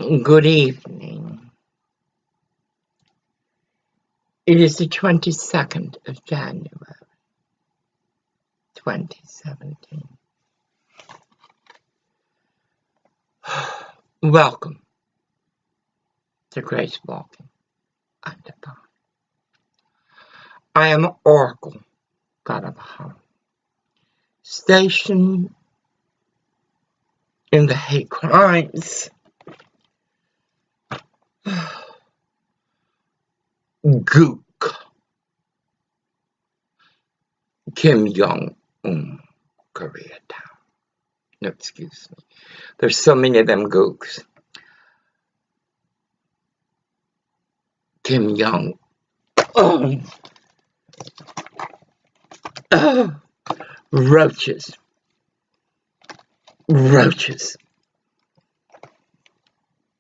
Good evening. It is the 22nd of January, 2017. Welcome to Grace Walking Under God. I am Oracle, God of the Home, stationed in the hate crimes Gook, Kim Jong-un, Koreatown. No, excuse me. There's so many of them gooks. Kim Jong-un. Roaches.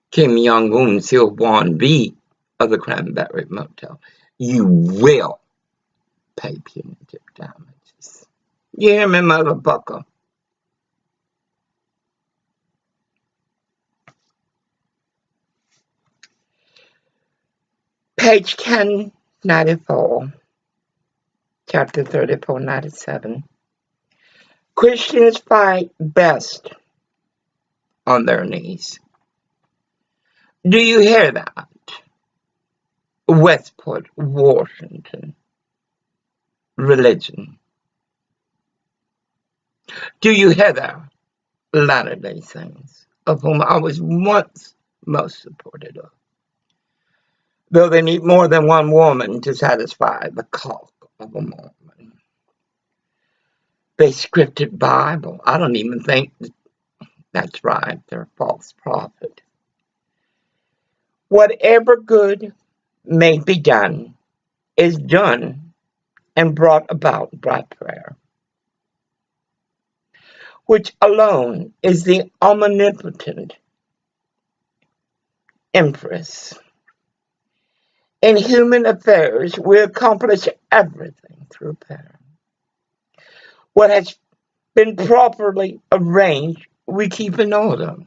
Kim Jong-un, Silwan B of the Cranberry Motel. You will pay punitive damages. You hear me, motherfucker? Page 1094, chapter 3497. Christians fight best on their knees. Do you hear that? Westport, Washington. Religion. Do you hear that? Latter-day Saints, of whom I was once most supportive of. Though they need more than one woman to satisfy the call of a Mormon. They scripted Bible. I don't even think that's right. They're a false prophet. Whatever good may be done is done and brought about by prayer, which alone is the omnipotent empress. In human affairs, we accomplish everything through prayer. What has been properly arranged, we keep in order.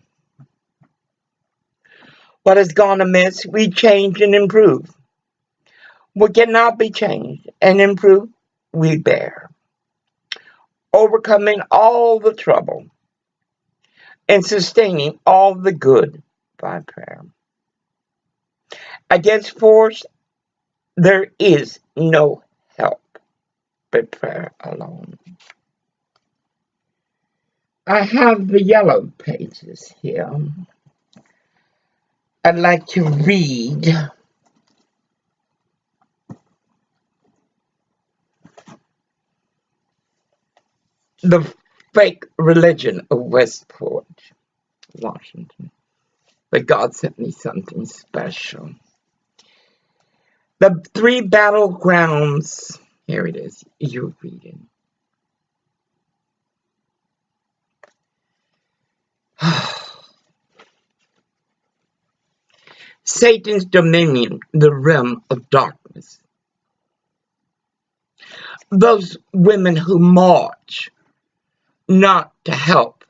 What has gone amiss, we change and improve. What cannot be changed and improved, we bear. Overcoming all the trouble and sustaining all the good by prayer. Against force, there is no help but prayer alone. I have the yellow pages here. I'd like to read the fake religion of Westport, Washington. But God sent me something special. The three battlegrounds, here it is, you're reading. Satan's dominion, the realm of darkness. Those women who march not to help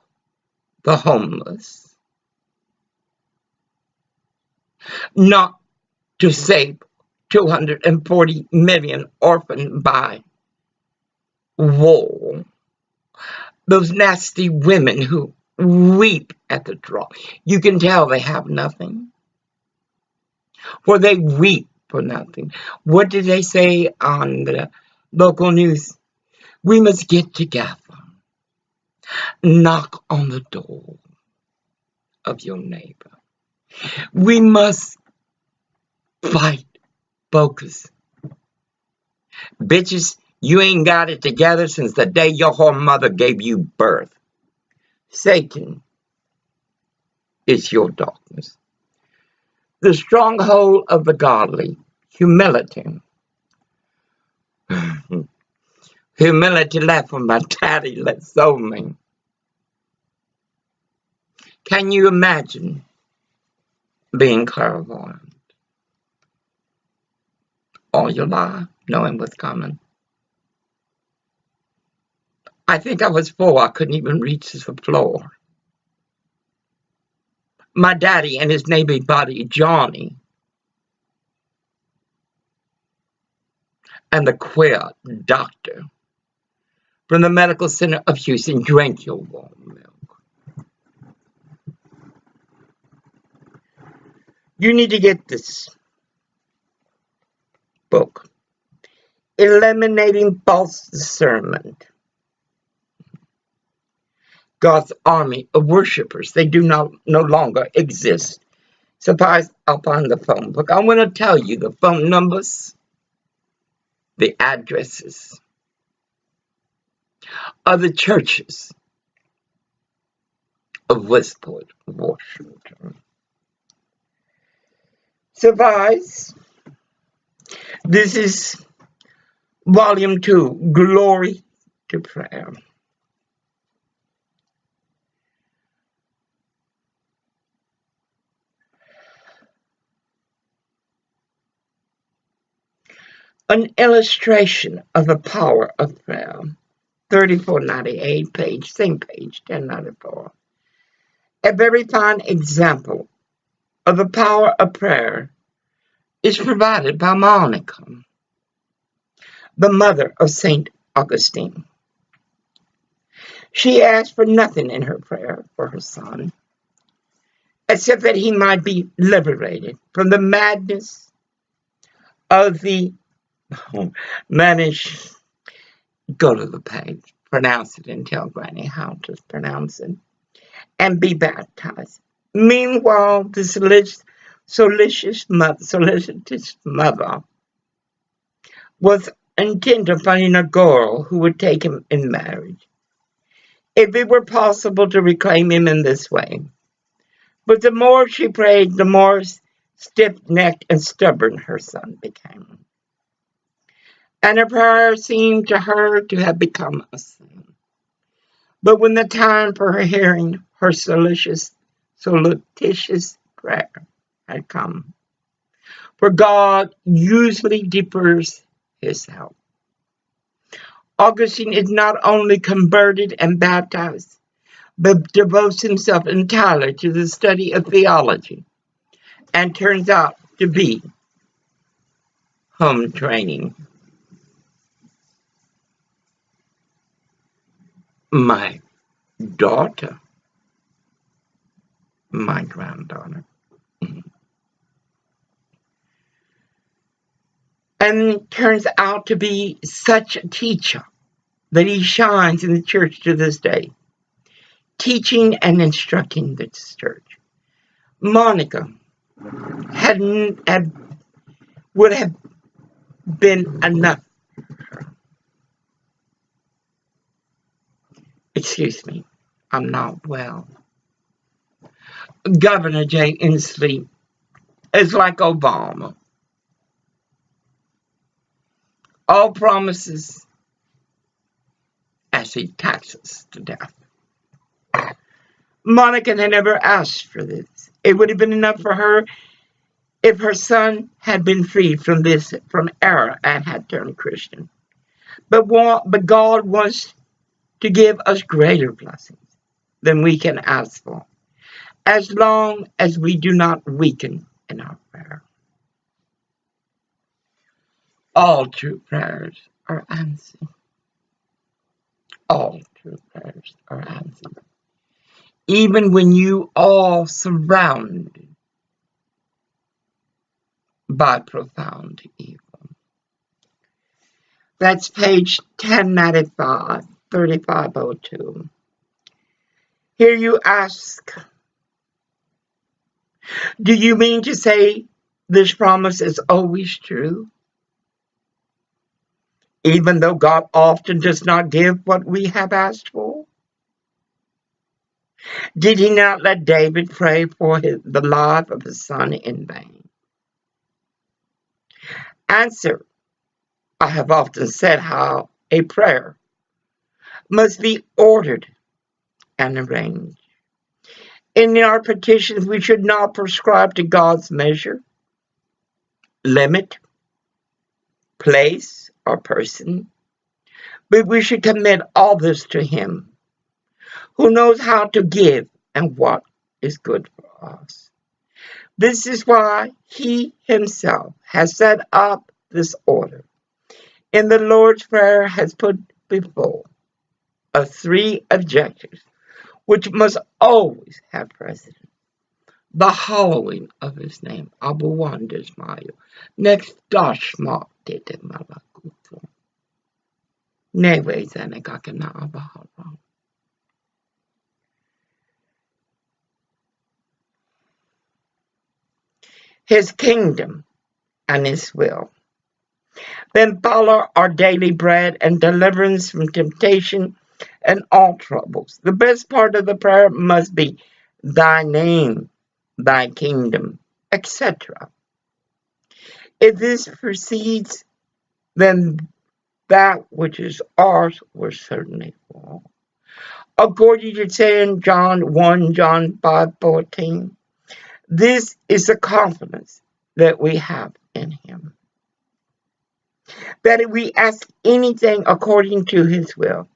the homeless, not to save 240 million orphaned by war. Those nasty women who weep at the draw. You can tell they have nothing. For they weep for nothing. What did they say on the local news? We must get together. Knock on the door of your neighbor. We must fight, focus. Bitches, you ain't got it together since the day your whole mother gave you birth. Satan is your darkness. The stronghold of the godly, humility. Humility left from my daddy, let so me. Can you imagine being clairvoyant all your life, knowing what's coming? I think I was 4. I couldn't even reach the floor. My daddy and his Navy buddy, Johnny, and the queer doctor from the Medical Center of Houston drank your warm milk. You need to get this book, Eliminating False Discernment. God's army of worshipers, they do no longer exist. Surprise up on the phone book. I want to tell you the phone numbers, the addresses of the churches of Westport, Washington. Surprise. This is Volume 2, Glory to Prayer. An illustration of the power of prayer. 3498 page, same page, 1094. A very fine example of the power of prayer is provided by Monica, the mother of St. Augustine. She asked for nothing in her prayer for her son, except that he might be liberated from the madness of the managed. Go to the page, pronounce it, and tell Granny how to pronounce it, and be baptized. Meanwhile, the solicitous mother was intent on finding a girl who would take him in marriage, if it were possible to reclaim him in this way. But the more she prayed, the more stiff-necked and stubborn her son became. And her prayer seemed to her to have become a sin. But when the time for her hearing her solicitous prayer had come, for God usually defers his help, Augustine is not only converted and baptized, but devotes himself entirely to the study of theology, and turns out to be home training. My daughter, my granddaughter, and turns out to be such a teacher that he shines in the church to this day, teaching and instructing the church. Monica would have been enough for her. Excuse me, I'm not well. Governor Jay Inslee is like Obama. All promises as he taxes to death. Monica had never asked for this. It would have been enough for her if her son had been freed from error and had turned Christian. But God wants to give us greater blessings than we can ask for, as long as we do not weaken in our prayer. All true prayers are answered. All true prayers are answered. Even when you are surrounded by profound evil. That's page 1095, 3502. Here you ask, do you mean to say this promise is always true? Even though God often does not give what we have asked for? Did he not let David pray for the life of his son in vain? Answer, I have often said how a prayer must be ordered and arranged. In our petitions, we should not prescribe to God's measure, limit, place, or person, but we should commit all this to him, who knows how to give and what is good for us. This is why he himself has set up this order. In the Lord's Prayer has put before us three objectives, which must always have precedence. The hallowing of his name, Abu Wandismayo. Next, Dashma Dete Malakuto. Newe Zenegakana Abahara. His kingdom and his will. Then follow our daily bread and deliverance from temptation and all troubles. The best part of the prayer must be thy name, thy kingdom, etc. If this proceeds, then that which is ours will certainly fall. According to St. John 1, John 5:14, this is the confidence that we have in him. That if we ask anything according to his will,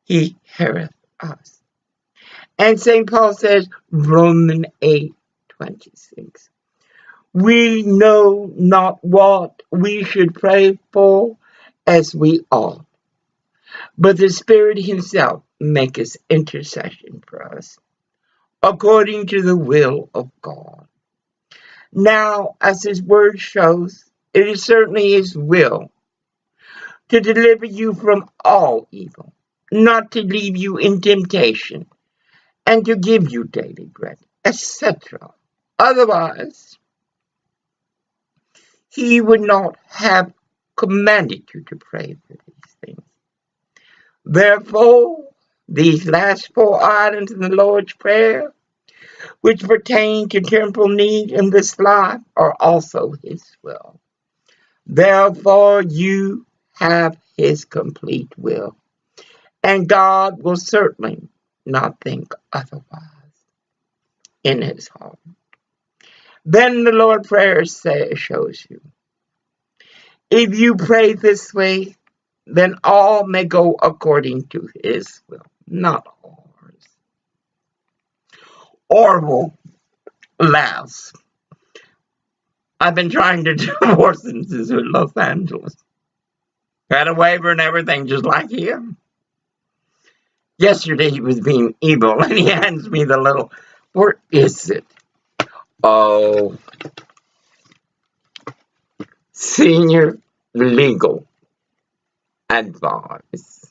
he heareth us. And St. Paul says, Romans 8:26, we know not what we should pray for as we ought, but the Spirit himself maketh intercession for us, according to the will of God. Now, as his word shows, it is certainly his will to deliver you from all evil, not to leave you in temptation, and to give you daily bread, etc. Otherwise, he would not have commanded you to pray for these things. Therefore, these last four items in the Lord's Prayer, which pertain to temporal need in this life, are also his will. Therefore, you have his complete will, and God will certainly not think otherwise in his heart. Then the Lord's Prayer shows you, if you pray this way, then all may go according to his will, not ours. Orville laughs. I've been trying to divorce him since we're in Los Angeles. Had a waiver and everything, just like him. Yesterday he was being evil, and he hands me the little, where is it? Oh, senior legal advice.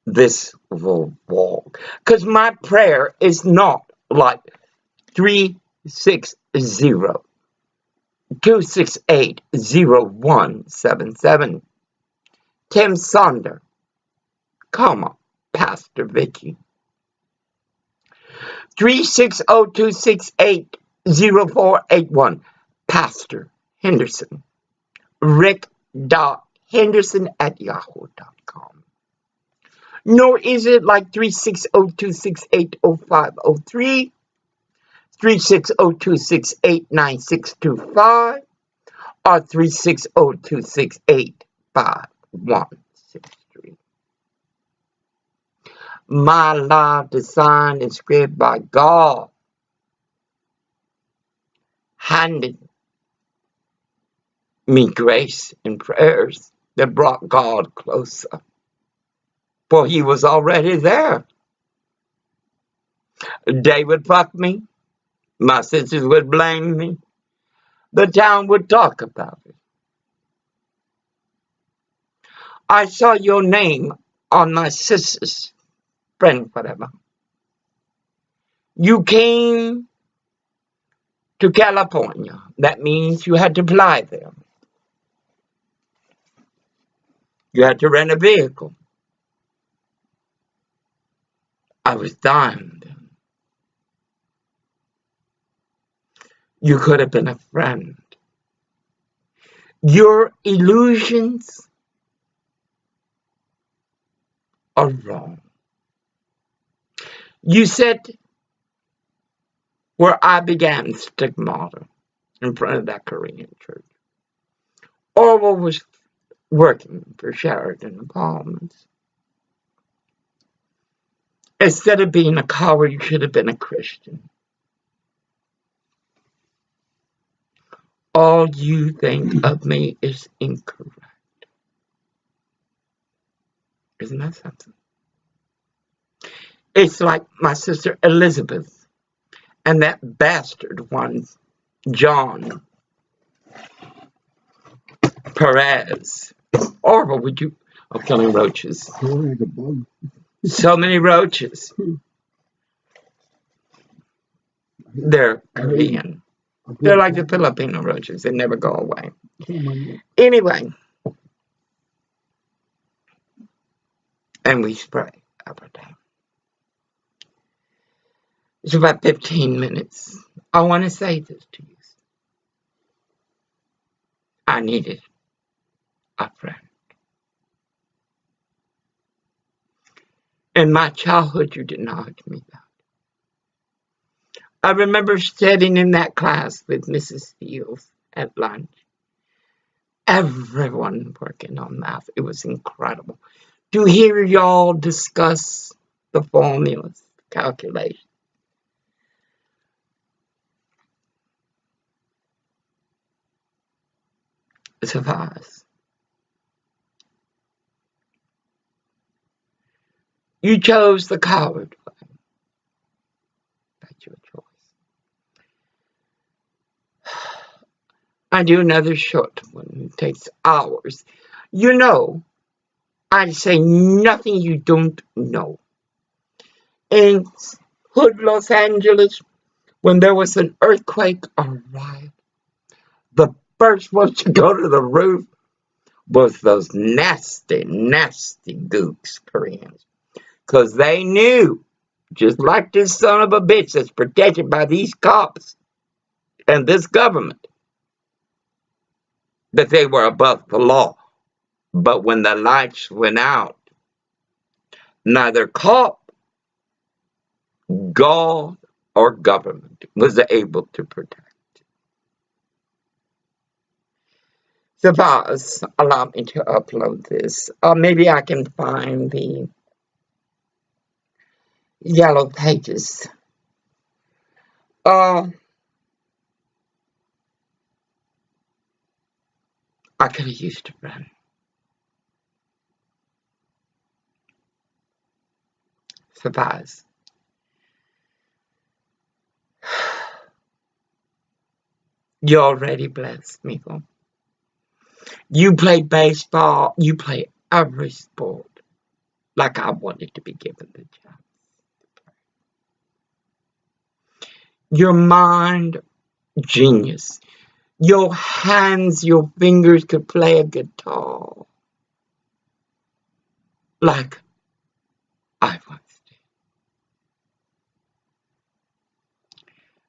This will walk. Because my prayer is not like 360-268-0177. Tim Sonder, comma, Pastor Vicky. 360-268-0481, Pastor Henderson. Rick.Henderson@yahoo.com. Nor is it like 360-268-0503, 360-268-9625, or 360-268-5163. My life designed and scripted by God, handed me grace and prayers that brought God closer. For he was already there. They would fuck me. My sisters would blame me. The town would talk about it. I saw your name on my sister's friend, whatever. You came to California. That means you had to fly there. You had to rent a vehicle. I was dying then. You could have been a friend. Your illusions are wrong. You said where I began stigmata in front of that Korean church. Orwell was working for Sheridan Palms. Instead of being a coward, you should have been a Christian. All you think of me is incorrect. Isn't that something? It's like my sister Elizabeth and that bastard one, John Perez. Or would you? Oh, killing roaches. So many roaches. They're Korean. They're like the Filipino roaches. They never go away. Anyway. And we spray every day. It's about 15 minutes. I want to say this to you. I needed a friend. In my childhood, you didn't argue me about. I remember sitting in that class with Mrs. Fields at lunch. Everyone working on math. It was incredible. To hear y'all discuss the formulas, calculations. Survives. You chose the coward way. That's your choice. I do another short one. It takes hours. You know, I'd say nothing you don't know. In Hood, Los Angeles, when there was an earthquake or riot, the first ones to go to the roof was those nasty, nasty gooks, Koreans. Because they knew, just like this son of a bitch that's protected by these cops and this government, that they were above the law. But when the lights went out, neither cop, God, or government was able to protect. Suppose, allow me to upload this. Maybe I can find the yellow pages. I could have used a friend. Suppose. You already blessed, Miko. You play baseball. You play every sport like I wanted to be given the chance. Your mind, genius. Your hands, your fingers could play a guitar like I once did.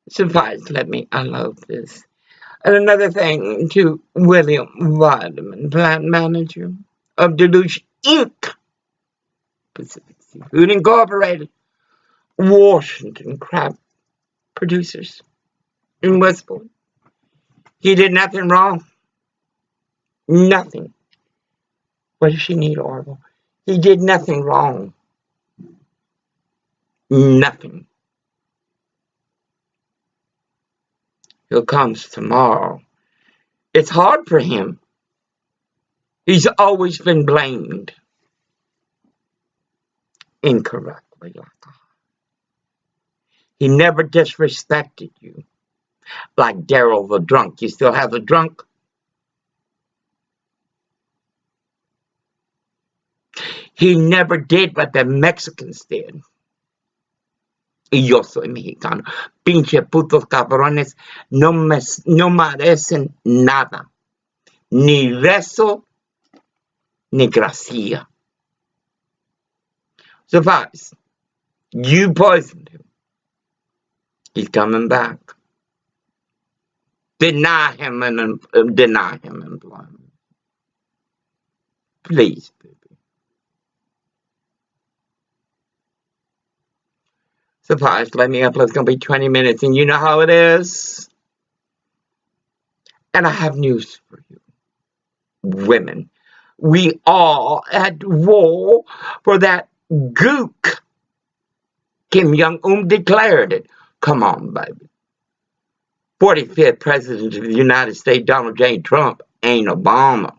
Suffice, let me unload this. And another thing to William Weideman, plant manager of Deluge Inc., Pacific Seafood Incorporated, Washington crab producers in Westport. He did nothing wrong. Nothing. What does she need, Orville? He did nothing wrong. Nothing. He comes tomorrow. It's hard for him. He's always been blamed incorrectly. He never disrespected you. Like Daryl the drunk. You still have the drunk? He never did what the Mexicans did. Y yo soy mexicano. Pinche putos cabrones no merecen nada. Ni rezo, ni gracia. Suffice. You poisoned him. He's coming back. Deny him employment. Please, baby. Suffice. Let me upload. It's going to be 20 minutes, and you know how it is. And I have news for you. Women. We all at war for that gook. Kim Jong-un declared it. Come on, baby. 45th President of the United States, Donald J. Trump, ain't Obama.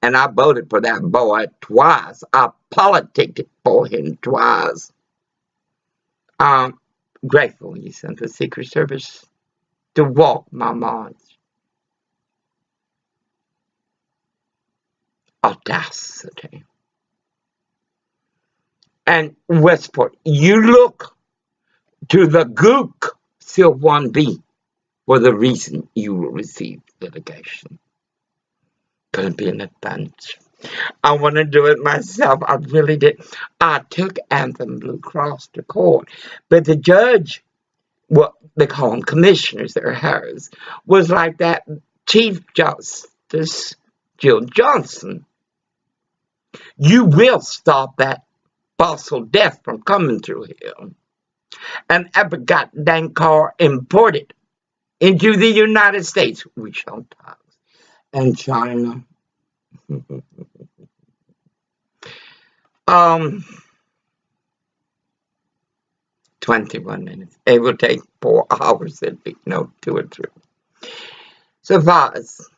And I voted for that boy twice. I politicked for him twice. I'm grateful you sent the Secret Service to walk my march. Audacity. And Westport, you look to the gook, Seal 1B, for the reason you will receive litigation. Gonna be an advantage. I want to do it myself. I really did. I took Anthem Blue Cross to court, but the judge, what they call them commissioners, they're Harris, was like that Chief Justice Jill Johnson. You will stop that fossil death from coming through here. And every goddamn car imported into the United States, we shall tax. And China. 21 minutes. It will take 4 hours, it'll be, no, 2 or 3. So, Vaz,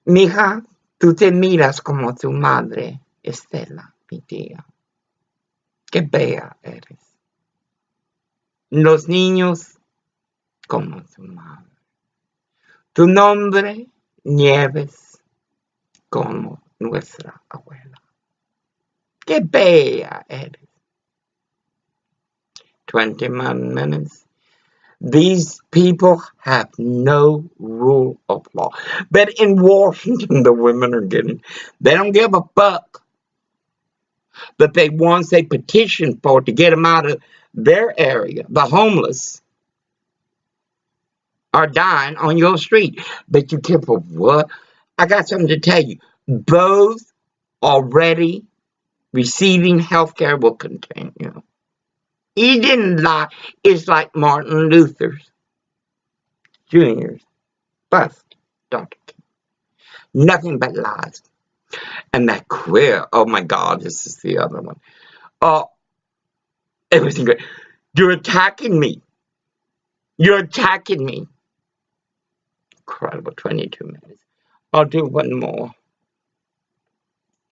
mija, tú te miras como tu madre, Estela, mi tía. Qué bella eres. Los niños, como tu madre. Tu nombre, Nieves, como nuestra abuela. Qué bella eres. 21 minutes. These people have no rule of law. But in Washington, the women are getting, they don't give a fuck. But they once they petition for to get them out of their area, the homeless are dying on your street. But you care for what? I got something to tell you. Those already receiving health care will continue. He didn't lie. It's like Martin Luther Jr.'s bust, Dr. King. Nothing but lies. And that queer, oh my God, this is the other one. Oh, everything great. You're attacking me. You're attacking me. Incredible, 22 minutes. I'll do one more.